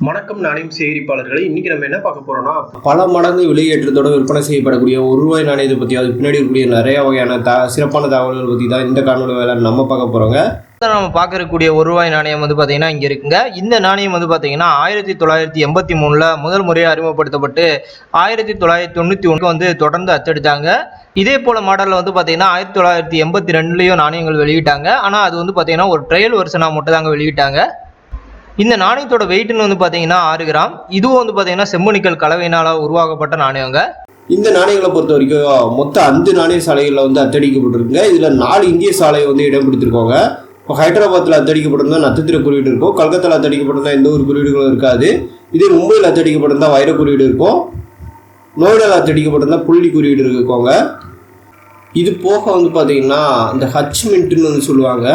வணக்கம் நாணயம் சேகரிப்பாளர்களை இன்னைக்கு நம்ம என்ன பார்க்க போறோம்னா பல மடங்கு விலையேற்றத்தோட விற்பனை செய்யப்படக்கூடிய ₹1 நாணயத்தை பற்றி அது பின்னாடி இருக்கக்கூடிய நிறைய வகையான சிறப்பான தகவல்கள் பற்றி தான் இந்த காணொலி வேலை நம்ம பார்க்க போகிறோங்க. நம்ம பார்க்கக்கூடிய ₹1 நாணயம் பார்த்தீங்கன்னா இங்கே இருக்குங்க. இந்த நாணயம் பார்த்தீங்கன்னா 1983 முதல் முறையாக அறிமுகப்படுத்தப்பட்டு 1991 தொடர்ந்து அச்சடித்தாங்க. இதே போல மாடலில் பார்த்தீங்கன்னா 1982 நாணயங்கள் வெளியிட்டாங்க. ஆனால் அது பார்த்தீங்கன்னா ஒரு ட்ரையல் வெர்ஷனாக மட்டும் தாங்க வெளியிட்டாங்க. இந்த நாணயத்தோட வெயிட்னு பார்த்தீங்கன்னா 6 கிராம். இதுவும் பார்த்தீங்கன்னா செம்பு கலவையினால் உருவாக்கப்பட்ட நாணயங்க. இந்த நாணயங்களை பொறுத்த வரைக்கும் மொத்தம் 5 நாணய சாலைகளில் அச்சடிக்கப்பட்டிருக்குங்க. இதில் 4 இந்திய சாலை இடம் பிடித்திருக்கோங்க. இப்போ ஹைதராபாத்தில் அச்சடிக்கப்பட்டிருந்தா நட்சத்திர குறியீடு இருக்கும். கல்கத்தாவில் அச்சடிக்கப்பட்டிருந்தா எந்த ஒரு குறியீடுகளும் இருக்காது. இதே மும்பையில் அச்சடிக்கப்பட்டிருந்தா வைர குறியீடு இருக்கும். நோய்டாவில் அச்சடிக்கப்பட்டிருந்தா புள்ளி குறியீடு இருக்குங்க. இது போக பார்த்தீங்கன்னா இந்த ஹச் மின்ட்டுன்னு சொல்லுவாங்க.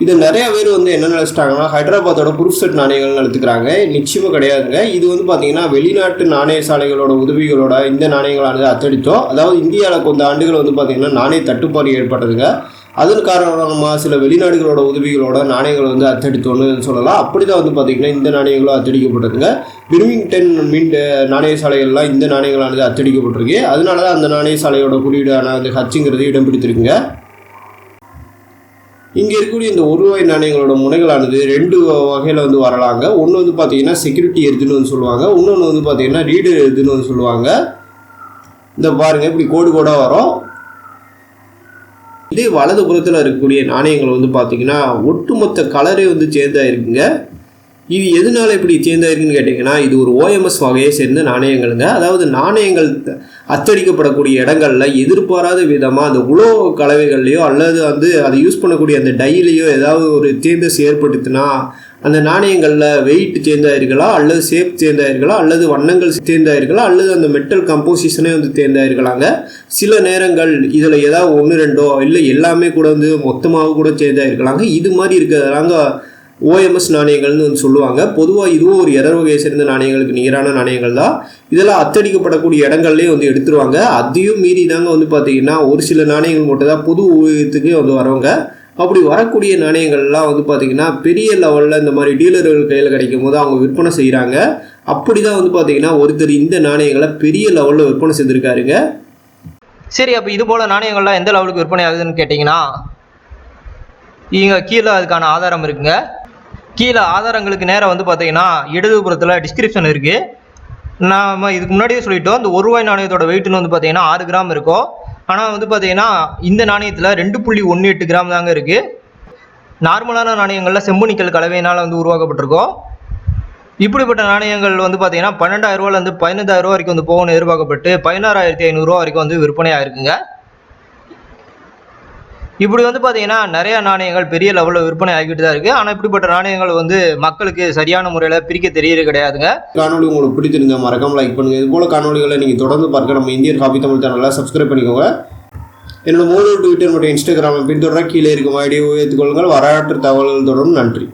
இது நிறைய பேர் என்ன நினச்சிட்டாங்கன்னா ஹைதராபாத்தோட ப்ரூஃப் செட் நாணயங்கள் எடுத்துக்கிறாங்க. நிச்சயமாக கிடையாதுங்க. இது பார்த்தீங்கன்னா வெளிநாட்டு நாணய சாலைகளோட உதவிகளோட இந்த நாணயங்களானது அச்சடித்தோம். அதாவது இந்தியாவில் கொஞ்சம் ஆண்டுகள் பார்த்தீங்கன்னா நாணய தட்டுப்பாடு ஏற்பட்டதுங்க. அதன் காரணமாக சில வெளிநாடுகளோட உதவிகளோட நாணயங்கள் அச்சடித்தோன்னு சொல்லலாம். அப்படி தான் பார்த்தீங்கன்னா இந்த நாணயங்களும் அச்சடிக்கப்பட்டதுங்க. பிர்மிங்டன் மின்ட் நாணய சாலைகள்லாம் இந்த நாணயங்களானது அச்சடிக்கப்பட்டிருக்கு. அதனால தான் அந்த நாணய சாலையோட குறியீடான அந்த ஹச்சுங்கிறது இடம் பிடித்திருக்குங்க. இங்கே இருக்கக்கூடிய இந்த ₹1 நாணயங்களோட முனைகளானது 2 வகையில் வரலாங்க. ஒன்று பார்த்தீங்கன்னா செக்யூரிட்டி எர்த்துன்னு சொல்லுவாங்க. இன்னொன்று பார்த்தீங்கன்னா ரீடர் எர்த்துன்னு சொல்லுவாங்க. இந்த பாருங்கள் இப்படி கோடு கோடாக வரும். இதே வலது புறத்தில் இருக்கக்கூடிய நாணயங்கள் பார்த்தீங்கன்னா ஒட்டுமொத்த கலரே சேஞ்சாக இருக்குங்க. இது எதனால இப்படி சேஞ்ச் ஆயிருக்குன்னு கேட்டிங்கன்னா இது ஒரு OMS வகையை சேர்ந்த நாணயங்களுங்க. அதாவது நாணயங்கள் அச்சடிக்கப்படக்கூடிய இடங்களில் எதிர்பாராத விதமாக அந்த உலோக கலவைகள்லையோ அல்லது அதை யூஸ் பண்ணக்கூடிய அந்த டைலையோ ஏதாவது ஒரு சேஞ்சஸ் ஏற்படுத்தினா அந்த நாணயங்களில் வெயிட் சேஞ்ச் ஆகிருக்கலாம், அல்லது ஷேப் சேஞ்ச் ஆகிருக்கலாம், அல்லது வண்ணங்கள் சேஞ்ச் ஆகிருக்கலாம், அல்லது அந்த மெட்டல் கம்போசிஷனே சேஞ்ச் ஆகிருக்கலாங்க. சில நேரங்கள் இதில் ஏதாவது 1-2 இல்லை எல்லாமே கூட மொத்தமாக கூட சேஞ்ச் ஆகிருக்கலாங்க. இது மாதிரி இருக்கிறதாங்க OMS நாணயங்கள்னு சொல்லுவாங்க. பொதுவாக இதுவும் ஒரு எரர் வகையை சேர்ந்த நாணயங்களுக்கு நிகரான நாணயங்கள் தான். இதெல்லாம் அச்சடிக்கப்படக்கூடிய இடங்கள்லேயே எடுத்துருவாங்க. அதையும் மீறி தாங்க பார்த்தீங்கன்னா ஒரு சில நாணயங்கள் மட்டும் தான் பொது உபயோகத்துக்கு வரவங்க. அப்படி வரக்கூடிய நாணயங்கள்லாம் பார்த்தீங்கன்னா பெரிய லெவலில் இந்த மாதிரி டீலர்கள் கையில் கிடைக்கும் போது அவங்க விற்பனை செய்கிறாங்க. அப்படி தான் பார்த்தீங்கன்னா ஒருத்தர் இந்த நாணயங்களை பெரிய லெவலில் விற்பனை செஞ்சுருக்காருங்க. சரி, அப்போ இது போல் நாணயங்கள்லாம் எந்த லெவலுக்கு விற்பனை ஆகுதுன்னு கேட்டிங்கன்னா இங்கே கீழே அதுக்கான ஆதாரம் இருக்குங்க. கீழே ஆதாரங்களுக்கு நேரம் பார்த்தீங்கன்னா இடதுபுறத்தில் டிஸ்கிரிப்ஷன் இருக்குது. நாம் இதுக்கு முன்னாடியே சொல்லிட்டோம். இந்த ₹1 நாணயத்தோட வெயிட்னு பார்த்தீங்கன்னா 6 கிராம் இருக்கும். ஆனால் பார்த்தீங்கன்னா இந்த நாணயத்தில் 2.18 கிராம் தாங்க இருக்குது. நார்மலான நாணயங்களில் செம்பு நிக்கல் கலவையினால் உருவாக்கப்பட்டிருக்கோம். இப்படிப்பட்ட நாணயங்கள் பார்த்தீங்கன்னா ₹12,000 15,000 வரைக்கும் போகணும்னு எதிர்பார்க்கப்பட்டு ₹16,500 வரைக்கும் விற்பனையாக இருக்குங்க. இப்படி பார்த்தீங்கன்னா நிறைய நாணயங்கள் பெரிய லெவலில் விற்பனை ஆகிட்டு தான் இருக்குது. ஆனால் இப்படிப்பட்ட நாணயங்கள் மக்களுக்கு சரியான முறையில் பிரிக்க தெரியறது கிடையாதுங்க. காணொலி உங்களுக்கு பிடிச்சிருந்தா மறக்காம லைக் பண்ணுங்கள். இது போல காணொலிகளை நீங்கள் தொடர்ந்து பார்க்க நம்ம இந்தியன் ஹாபி தமிழ் சேனலை சப்ஸ்கிரைப் பண்ணிக்கோங்க. என்னோட மூணு ட்விட்டர் மற்றும் இன்ஸ்டாகிராமை பின்தொடர கீழே இருக்கும் ஐடியை ஏற்றுக்கொள்ளுங்கள். வரலாற்று தகவல்கள் தொடரும். நன்றி.